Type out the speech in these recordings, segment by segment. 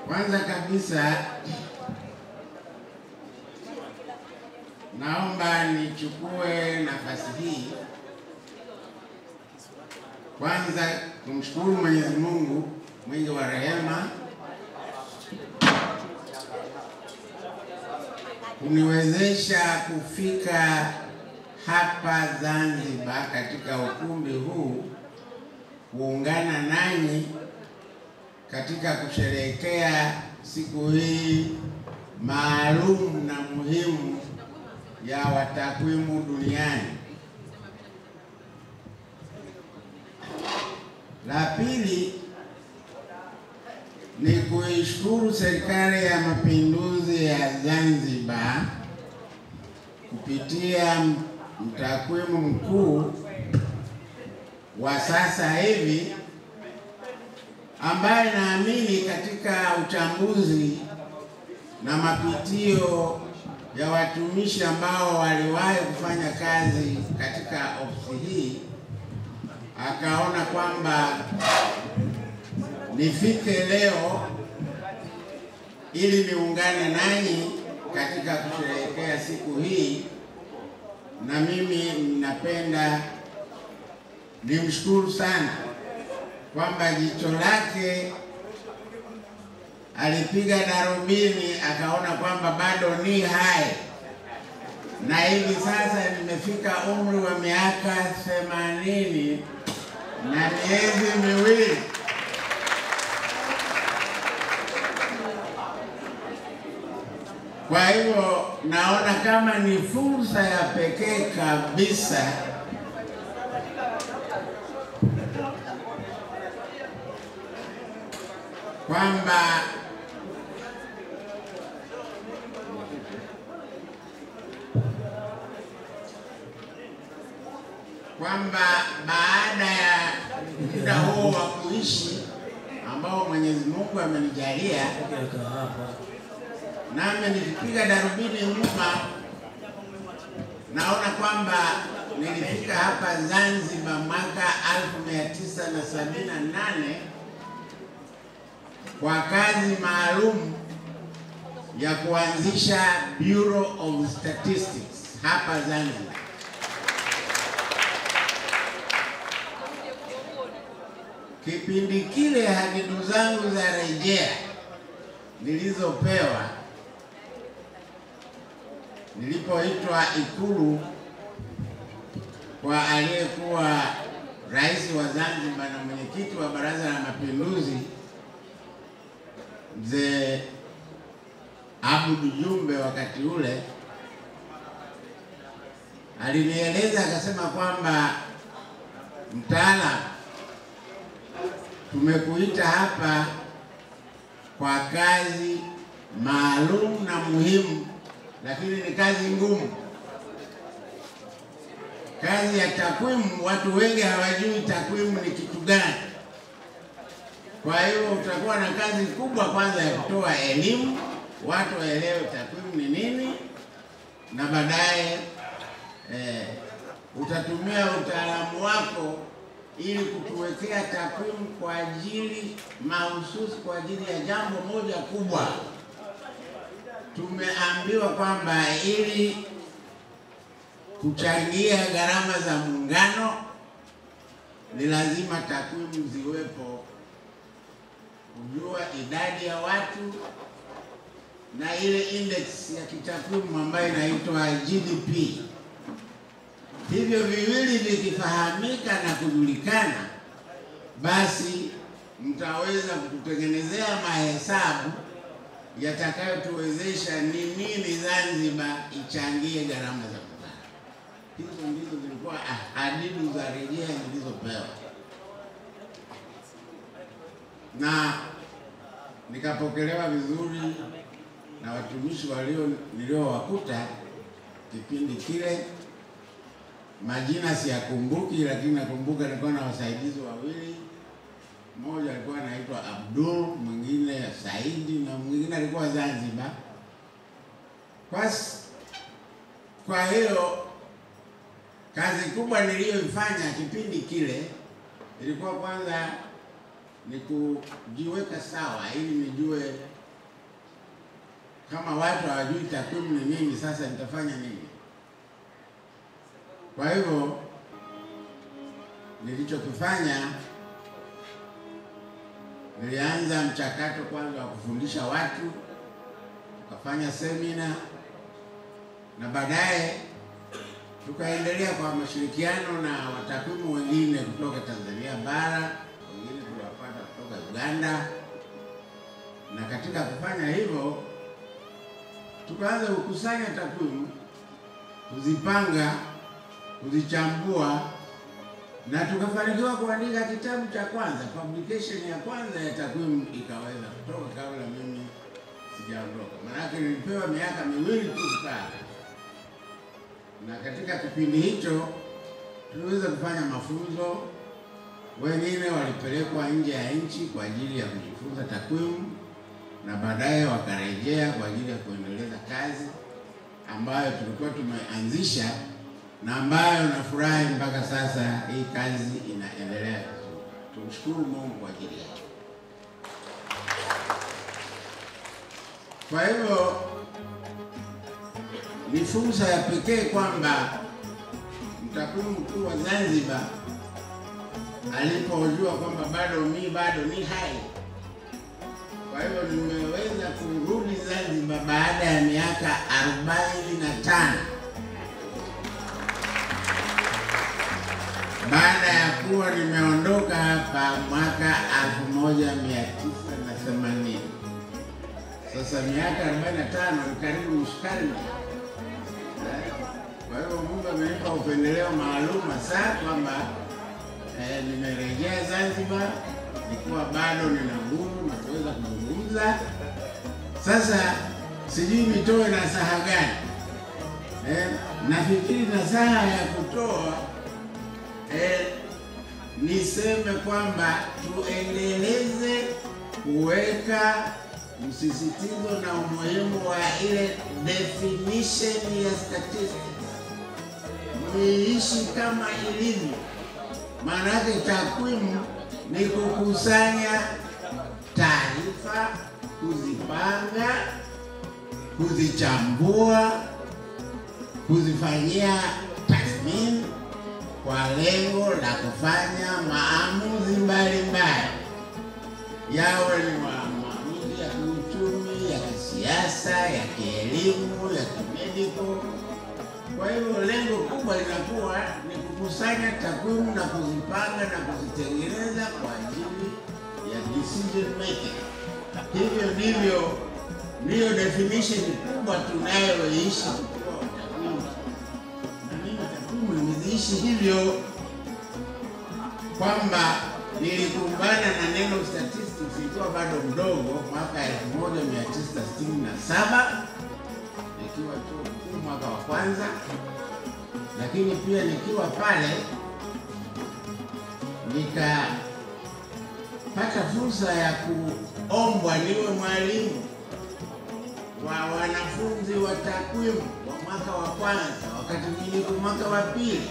Kwanza kabisa naomba nichukue nafasi hii kwanza kumshukuru Mwenyezi Mungu mwingi wa rehema kuniwezesha kufika hapa Zanzibar katika ukumbi huu kuungana nanyi katika kusherehekea siku hii maalum na muhimu ya watakwimu duniani. La pili ni kuishukuru Serikali ya Mapinduzi ya Zanzibar kupitia mtakwimu mkuu wa sasa hivi ambaye naamini katika uchambuzi na mapitio ya watumishi ambao waliwahi kufanya kazi katika ofisi hii, akaona kwamba nifike leo ili niungane nanyi katika kusherehekea siku hii. Na mimi ninapenda nimshukuru sana kwamba jicho lake alipiga darubini akaona kwamba bado ni hai, na hivi sasa nimefika umri wa miaka 80 na miezi miwili. Kwa hivyo naona kama ni fursa ya pekee kabisa kwamba baada ya muda huo wa kuishi ambao Mwenyezi Mungu amenijalia, nami nikipiga darubini nyuma naona kwamba nilifika hapa Zanzibar mwaka 1978 kwa kazi maalum ya kuanzisha Bureau of Statistics hapa Zanzibar. Kipindi kile hadidu zangu za rejea nilizopewa nilipoitwa Ikulu kwa aliyekuwa rais wa Zanzibar na mwenyekiti wa Baraza la Mapinduzi Mzee Abud Jumbe, wakati ule alinieleza akasema kwamba mtaala, tumekuita hapa kwa kazi maalum na muhimu, lakini ni kazi ngumu. Kazi ya takwimu, watu wengi hawajui takwimu ni kitu gani. Kwa hiyo utakuwa na kazi kubwa kwanza ya kutoa elimu, watu waelewe takwimu ni nini, na baadaye utatumia utaalamu wako ili kutuwekea takwimu kwa ajili mahususi kwa ajili ya jambo moja kubwa. Tumeambiwa kwamba ili kuchangia gharama za muungano, ni lazima takwimu ziwepo, kujua idadi ya watu na ile index ya kitakwimu ambayo inaitwa GDP. Hivyo viwili vikifahamika na kujulikana, basi mtaweza kututengenezea mahesabu yatakayotuwezesha ni nini Zanzibar ichangie gharama za mkutano. Hizo ndizo zilikuwa ahadi za rejea zilizopewa, na nikapokelewa vizuri na watumishi niliowakuta kipindi kile. Majina siyakumbuki, lakini nakumbuka nilikuwa na wasaidizi wawili. Mmoja alikuwa anaitwa Abdul, mwingine Saidi, na mwingine alikuwa Zanzibar. Kwa hiyo kazi kubwa niliyoifanya kipindi kile ilikuwa kwanza ni kujiweka sawa, ili nijue kama watu hawajui takwimu ni nini, sasa nitafanya nini. Kwa hivyo nilichokifanya, nilianza mchakato kwanza wa kufundisha watu, tukafanya semina, na baadaye tukaendelea kwa mashirikiano na watakwimu wengine kutoka Tanzania bara, wengine tuliwapata kutoka Uganda. Na katika kufanya hivyo tukaanza kukusanya takwimu, kuzipanga, kuzichambua, na tukafanikiwa kuandika kitabu cha kwanza. Publication ya kwanza ya takwimu ikaweza kutoka kabla mimi sijaondoka. Maana nilipewa miaka miwili tu kukaa, na katika kipindi hicho tuliweza kufanya mafunzo. Wengine walipelekwa nje ya nchi kwa ajili ya kujifunza takwimu, na baadaye wakarejea kwa ajili ya kuendeleza kazi ambayo tulikuwa tumeanzisha, na ambayo nafurahi mpaka sasa hii kazi inaendelea vizuri. Tumshukuru Mungu kwa ajili yake. Kwa hivyo ni fursa ya pekee kwamba mtakwimu mkuu wa Zanzibar alipojua kwamba bado ni hai. Kwa hivyo nimeweza kurudi Zanzibar baada ya miaka 45. Baada ya kuwa nimeondoka hapa mwaka 1980. Sasa miaka 45 ni karibu nusu karne. Kwa hivyo Mungu amenipa upendeleo maalum sana kwamba nimerejea Zanzibar nikiwa bado nina nguvu na kuweza kuzungumza. Sasa sijui nitoe nasaha gani. Nafikiri nasaha ya kutoa niseme kwamba tuendeleze kuweka msisitizo na umuhimu wa ile definition ya statistics. Niishi kama ilivyo. Maana yake takwimu ni kukusanya taarifa, kuzipanga, kuzichambua, kuzifanyia tathmini kwa lengo la kufanya maamuzi mbalimbali, yawe ni maamuzi ya kiuchumi, ya kisiasa, ya kielimu, ya kimediko. Kwa hivyo lengo kubwa linakuwa ni kukusanya takwimu na kuzipanga na kuzitengeneza kwa ajili ya decision making. Hivyo ndiyo definition kubwa tunayoishi kwa takwimu. Na mimi takwimu nimeziishi hivyo, kwamba nilikumbana na neno statistics ikiwa bado mdogo mwaka 1967 nikiwa chuo kikuu mwaka wa kwanza, lakini pia nikiwa pale nikapata fursa ya kuombwa niwe mwalimu wa wanafunzi wa takwimu wa mwaka wa kwanza, wakati nilikuwa mwaka wa pili,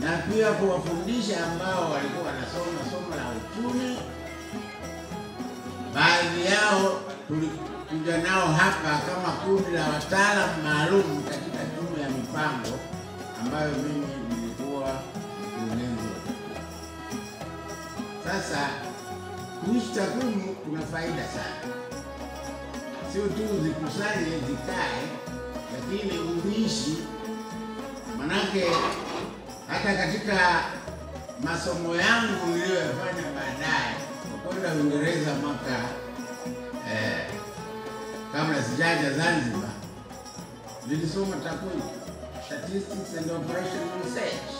na pia kuwafundisha ambao walikuwa wanasoma somo la uchumi. Baadhi yao tulikuja nao hapa kama kundi la wataalamu maalum katika tume ya mipango ambayo mimi nilikuwa mkurugenzi wa takwimu. Sasa kuishi takwimu kuna faida sana, sio tu zikusanye zikae, lakini uishi. Manake hata katika masomo yangu niliyoyafanya baadaye kwenda Uingereza mwaka kabla sijaja Zanzibar, nilisoma takwimu, statistics and operational research.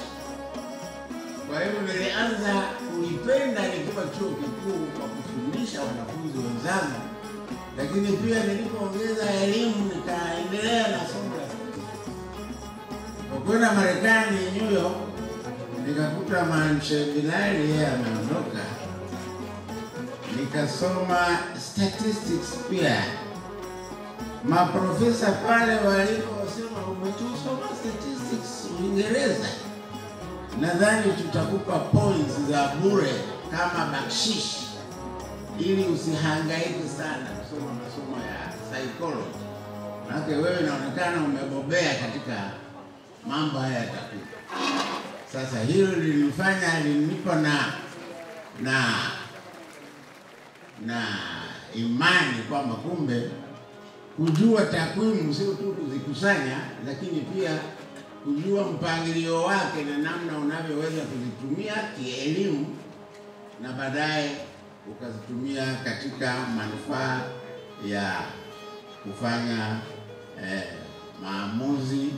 Kwa hiyo nilianza kuipenda nikiwa chuo kikuu kwa kufundisha wanafunzi wenzangu, lakini pia nilipoongeza elimu nikaendelea na somo la statistics. Kwa kwenda Marekani, New York, nikakuta Mwanasheria Bilali yeye ameondoka, nikasoma statistics pia. Maprofesa pale waliposema umetusoma statistics Uingereza, nadhani tutakupa points za bure kama bakshish ili usihangaike sana kusoma masomo ya psychology. Maana wewe inaonekana umebobea katika mambo haya ya takwimu. Sasa hilo lilinipa na imani kwamba kumbe kujua takwimu sio tu kuzikusanya, lakini pia kujua mpangilio wake na namna unavyoweza kuzitumia kielimu na baadaye ukazitumia katika manufaa ya kufanya maamuzi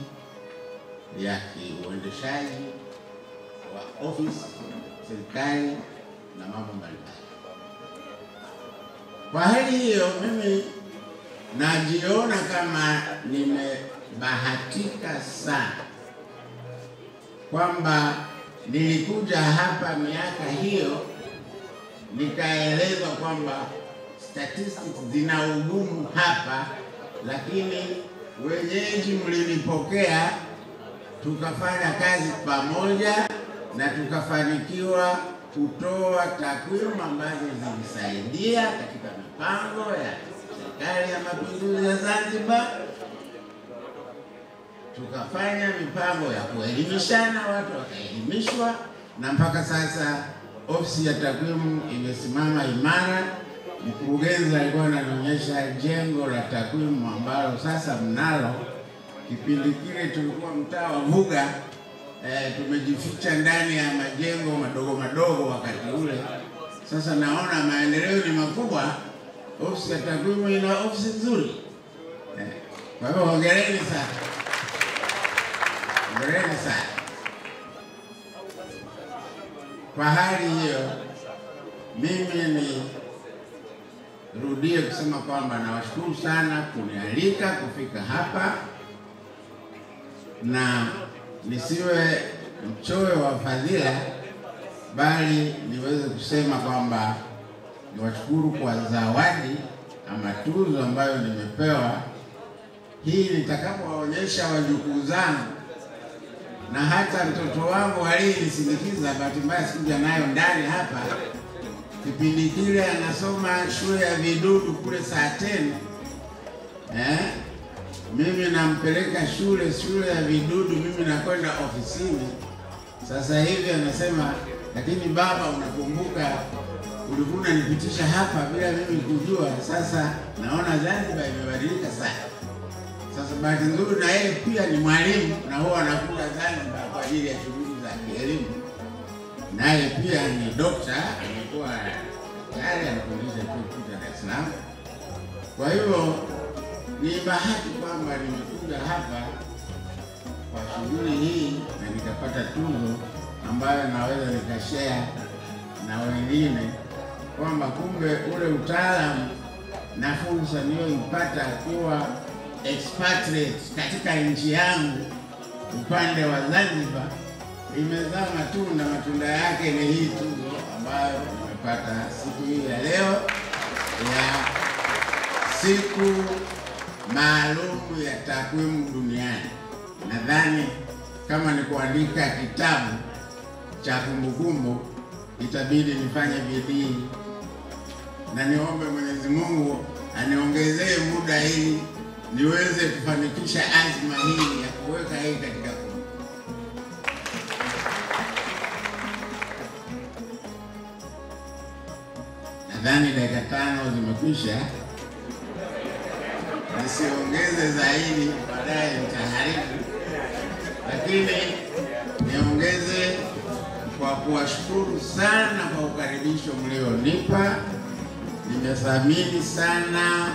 ya kiuendeshaji wa ofisi, serikali na mambo mbalimbali. Kwa hali hiyo mimi najiona kama nimebahatika sana kwamba nilikuja hapa miaka hiyo nikaelezwa kwamba statistics zina ugumu hapa, lakini wenyeji mlinipokea, tukafanya kazi pamoja na tukafanikiwa kutoa takwimu ambazo zilisaidia katika mipango ya Serikali ya Mapinduzi ya Zanzibar. Tukafanya mipango ya kuelimishana, watu wakaelimishwa, na mpaka sasa ofisi ya takwimu imesimama imara. Mkurugenzi alikuwa ananionyesha jengo la takwimu ambalo sasa mnalo. Kipindi kile tulikuwa mtaa wa Vuga, tumejificha ndani ya majengo madogo madogo wakati ule. Sasa naona maendeleo ni makubwa. Ofisi ya takwimu ina ofisi nzuri. Kwa hivyo hongereni sana. Hongereni sana. Kwa hali hiyo, mimi nirudie kusema kwamba nawashukuru sana kunialika kufika hapa, na nisiwe mchoyo wa fadhila, bali niweze kusema kwamba niwashukuru kwa zawadi ama tuzo ambayo nimepewa. Hii nitakapowaonyesha wajukuu zangu na hata mtoto wangu aliyenisindikiza, bahati mbaya sikuja nayo ndani hapa. Kipindi kile anasoma shule ya vidudu kule saa 10. Mimi nampeleka shule ya vidudu, mimi nakwenda ofisini. Sasa hivi anasema, lakini baba, unakumbuka ulikuwa unanipitisha hapa bila mimi kujua. Sasa naona Zanzibar imebadilika sana. Sasa bahati nzuri na yeye pia ni mwalimu na huwa anakuja Zanzibar kwa ajili ya shughuli za kielimu. Naye pia ni dokta, amekuwa tayari anafundisha chuo kikuu cha Dar es Salaam. Kwa hiyo ni bahati kwamba nimekuja hapa kwa shughuli hii na nikapata tuzo ambayo naweza nikashare na wengine kwamba kumbe ule utaalamu na fursa niliyoipata akiwa expatriate katika nchi yangu upande wa Zanzibar imezaa matunda. Matunda yake ni hii tuzo ambayo nimepata siku hii ya leo ya siku maalum ya takwimu duniani. Nadhani kama ni kuandika kitabu cha kumbukumbu itabidi nifanye bidii, na niombe Mwenyezi Mungu aniongezee muda ili niweze kufanikisha azma hii ya kuweka hii katika kumbukumbu. Nadhani dakika 5 zimekwisha, nisiongeze zaidi, baadaye nitaharibu, lakini niongeze kwa kuwashukuru sana kwa ukaribisho mlionipa. Nimethamini sana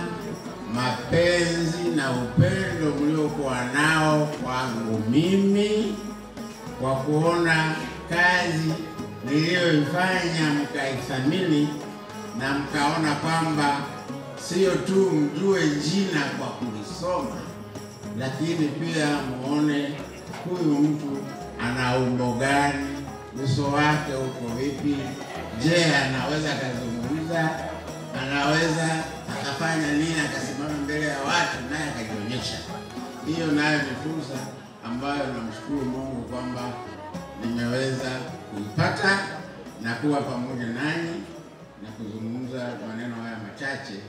mapenzi na upendo mliokuwa nao kwangu mimi, kwa kuona kazi niliyoifanya mkaithamini na mkaona kwamba sio tu mjue jina kwa kulisoma, lakini pia muone huyu mtu ana umbo gani, uso wake uko vipi, je, anaweza kuzungumza, anaweza akafanya nini, akasimama mbele ya watu naye akajionyesha. Hiyo nayo ni fursa ambayo namshukuru Mungu kwamba nimeweza kuipata na kuwa pamoja nanyi na kuzungumza maneno haya machache